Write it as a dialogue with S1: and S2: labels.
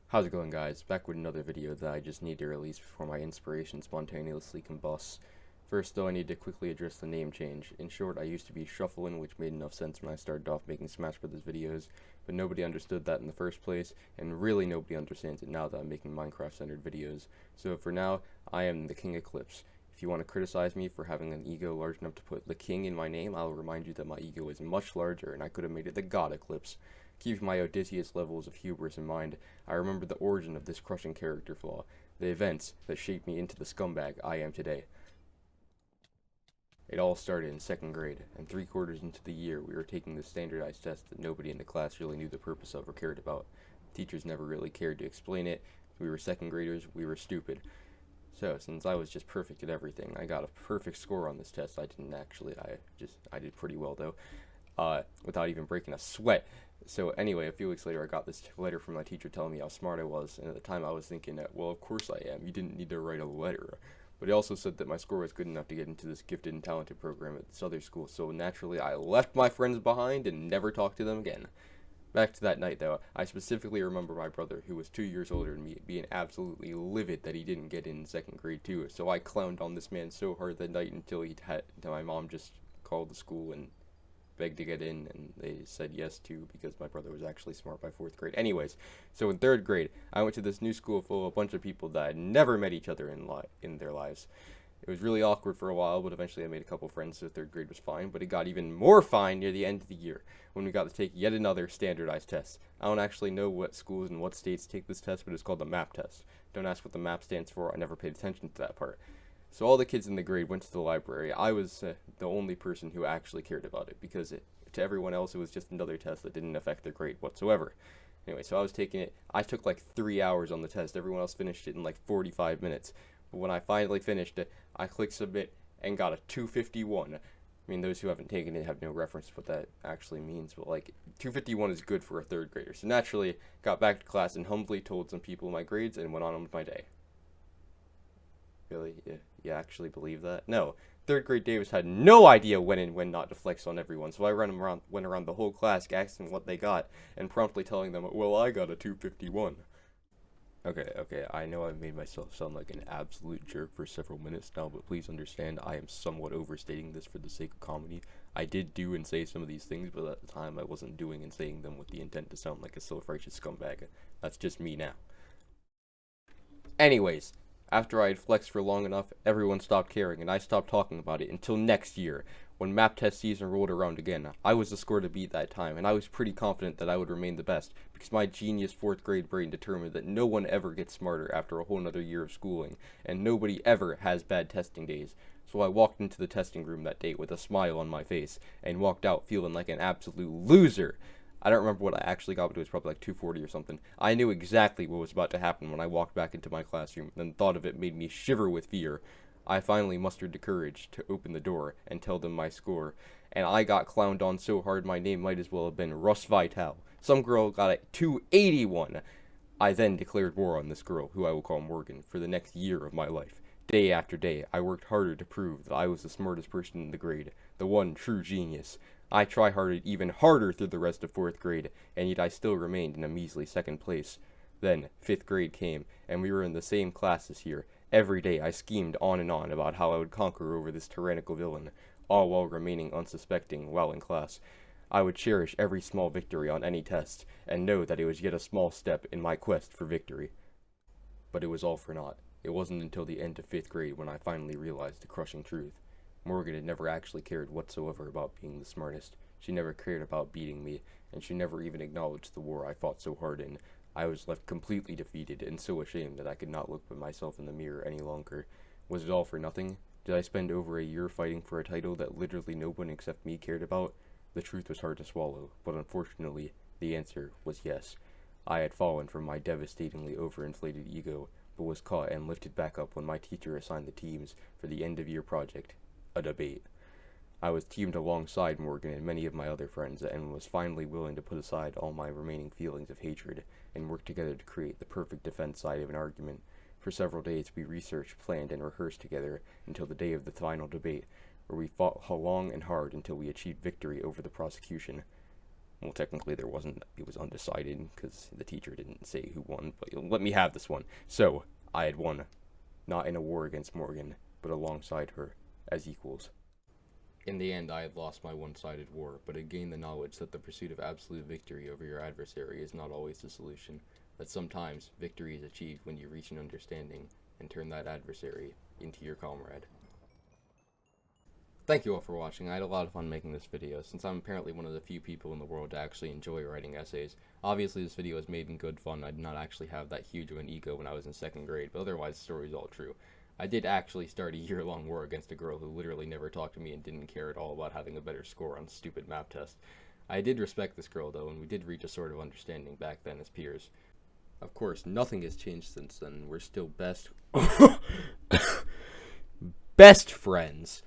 S1: How's it going, guys? Back with another video that I just need to release before my inspiration spontaneously combusts. First, though, I need to quickly address the name change. In short, I used to be Shufflin', which made enough sense when I started off making Smash Brothers videos, but nobody understood that in the first place, and really nobody understands it now that I'm making Minecraft-centered videos. So for now, I am the King Eclipse. If you want to criticize me for having an ego large enough to put the King in my name, I'll remind you that my ego is much larger, and I could have made it the God Eclipse. Keeping my Odysseus levels of hubris in mind, I remember the origin of this crushing character flaw, the events that shaped me into the scumbag I am today. It all started in second grade, and 3/4 into the year we were taking the standardized test that nobody in the class really knew the purpose of or cared about. Teachers never really cared to explain it. We were second graders, we were stupid. So, since I was just perfect at everything, I got a perfect score on this test. I did pretty well though, without even breaking a sweat. So anyway, a few weeks later, I got this letter from my teacher telling me how smart I was, and at the time I was thinking that, well, of course I am. You didn't need to write a letter. But he also said that my score was good enough to get into this gifted and talented program at this other school, so naturally I left my friends behind and never talked to them again. Back to that night, though, I specifically remember my brother, who was 2 years older than me, being absolutely livid that he didn't get in second grade too, so I clowned on this man so hard that night until my mom just called the school and begged to get in, and they said yes too because my brother was actually smart by fourth grade. Anyways, so in third grade, I went to this new school full of a bunch of people that had never met each other in their lives. It was really awkward for a while, but eventually I made a couple friends, so third grade was fine. But it got even more fine near the end of the year when we got to take yet another standardized test. I don't actually know what schools and what states take this test, but it's called the MAP test. Don't ask what the MAP stands for. I never paid attention to that part. So all the kids in the grade went to the library. I was the only person who actually cared about it because to everyone else it was just another test that didn't affect their grade whatsoever. Anyway, so I was taking it. I took like 3 hours on the test. Everyone else finished it in like 45 minutes. But when I finally finished it, I clicked submit and got a 251. I mean, those who haven't taken it have no reference to what that actually means, but like 251 is good for a third grader. So naturally, got back to class and humbly told some people my grades and went on with my day. Really? You actually believe that? No. Third grade Davis had no idea when and when not to flex on everyone, so I went around the whole class asking what they got, and promptly telling them, well, I got a 251. Okay, I know I've made myself sound like an absolute jerk for several minutes now, but please understand I am somewhat overstating this for the sake of comedy. I did do and say some of these things, but at the time I wasn't doing and saying them with the intent to sound like a self-righteous scumbag. That's just me now. Anyways, after I had flexed for long enough, everyone stopped caring, and I stopped talking about it until next year, when map test season rolled around again. I was the score to beat that time, and I was pretty confident that I would remain the best, because my genius fourth grade brain determined that no one ever gets smarter after a whole nother year of schooling, and nobody ever has bad testing days. So I walked into the testing room that day with a smile on my face, and walked out feeling like an absolute loser. I don't remember what I actually got, but it was probably like 240 or something. I knew exactly what was about to happen when I walked back into my classroom, and the thought of it made me shiver with fear. I finally mustered the courage to open the door and tell them my score, and I got clowned on so hard my name might as well have been Russ Vital. Some girl got a 281. I then declared war on this girl, who I will call Morgan, for the next year of my life. Day after day, I worked harder to prove that I was the smartest person in the grade, the one true genius. I try-harded even harder through the rest of fourth grade, and yet I still remained in a measly second place. Then, fifth grade came, and we were in the same class this year. Every day I schemed on and on about how I would conquer over this tyrannical villain, all while remaining unsuspecting while in class. I would cherish every small victory on any test, and know that it was yet a small step in my quest for victory. But it was all for naught. It wasn't until the end of fifth grade when I finally realized the crushing truth. Morgan had never actually cared whatsoever about being the smartest. She never cared about beating me, and she never even acknowledged the war I fought so hard in. I was left completely defeated and so ashamed that I could not look at myself in the mirror any longer. Was it all for nothing? Did I spend over a year fighting for a title that literally no one except me cared about? The truth was hard to swallow, but unfortunately, the answer was yes. I had fallen from my devastatingly overinflated ego, but was caught and lifted back up when my teacher assigned the teams for the end-of-year project, a debate. I was teamed alongside Morgan and many of my other friends, and was finally willing to put aside all my remaining feelings of hatred and work together to create the perfect defense side of an argument. For several days we researched, planned, and rehearsed together until the day of the final debate, where we fought long and hard until we achieved victory over the prosecution. Well, technically there wasn't. It was undecided because the teacher didn't say who won, but let me have this one. So, I had won, not in a war against Morgan, but alongside her, as equals. In the end, I had lost my one-sided war, but had gained the knowledge that the pursuit of absolute victory over your adversary is not always the solution, that sometimes victory is achieved when you reach an understanding and turn that adversary into your comrade. Thank you all for watching. I had a lot of fun making this video, since I'm apparently one of the few people in the world to actually enjoy writing essays. Obviously this video is made in good fun. I did not actually have that huge of an ego when I was in 2nd grade, but otherwise the story is all true. I did actually start a year-long war against a girl who literally never talked to me and didn't care at all about having a better score on stupid map tests. I did respect this girl though, and we did reach a sort of understanding back then as peers. Of course, nothing has changed since then. We're still best friends.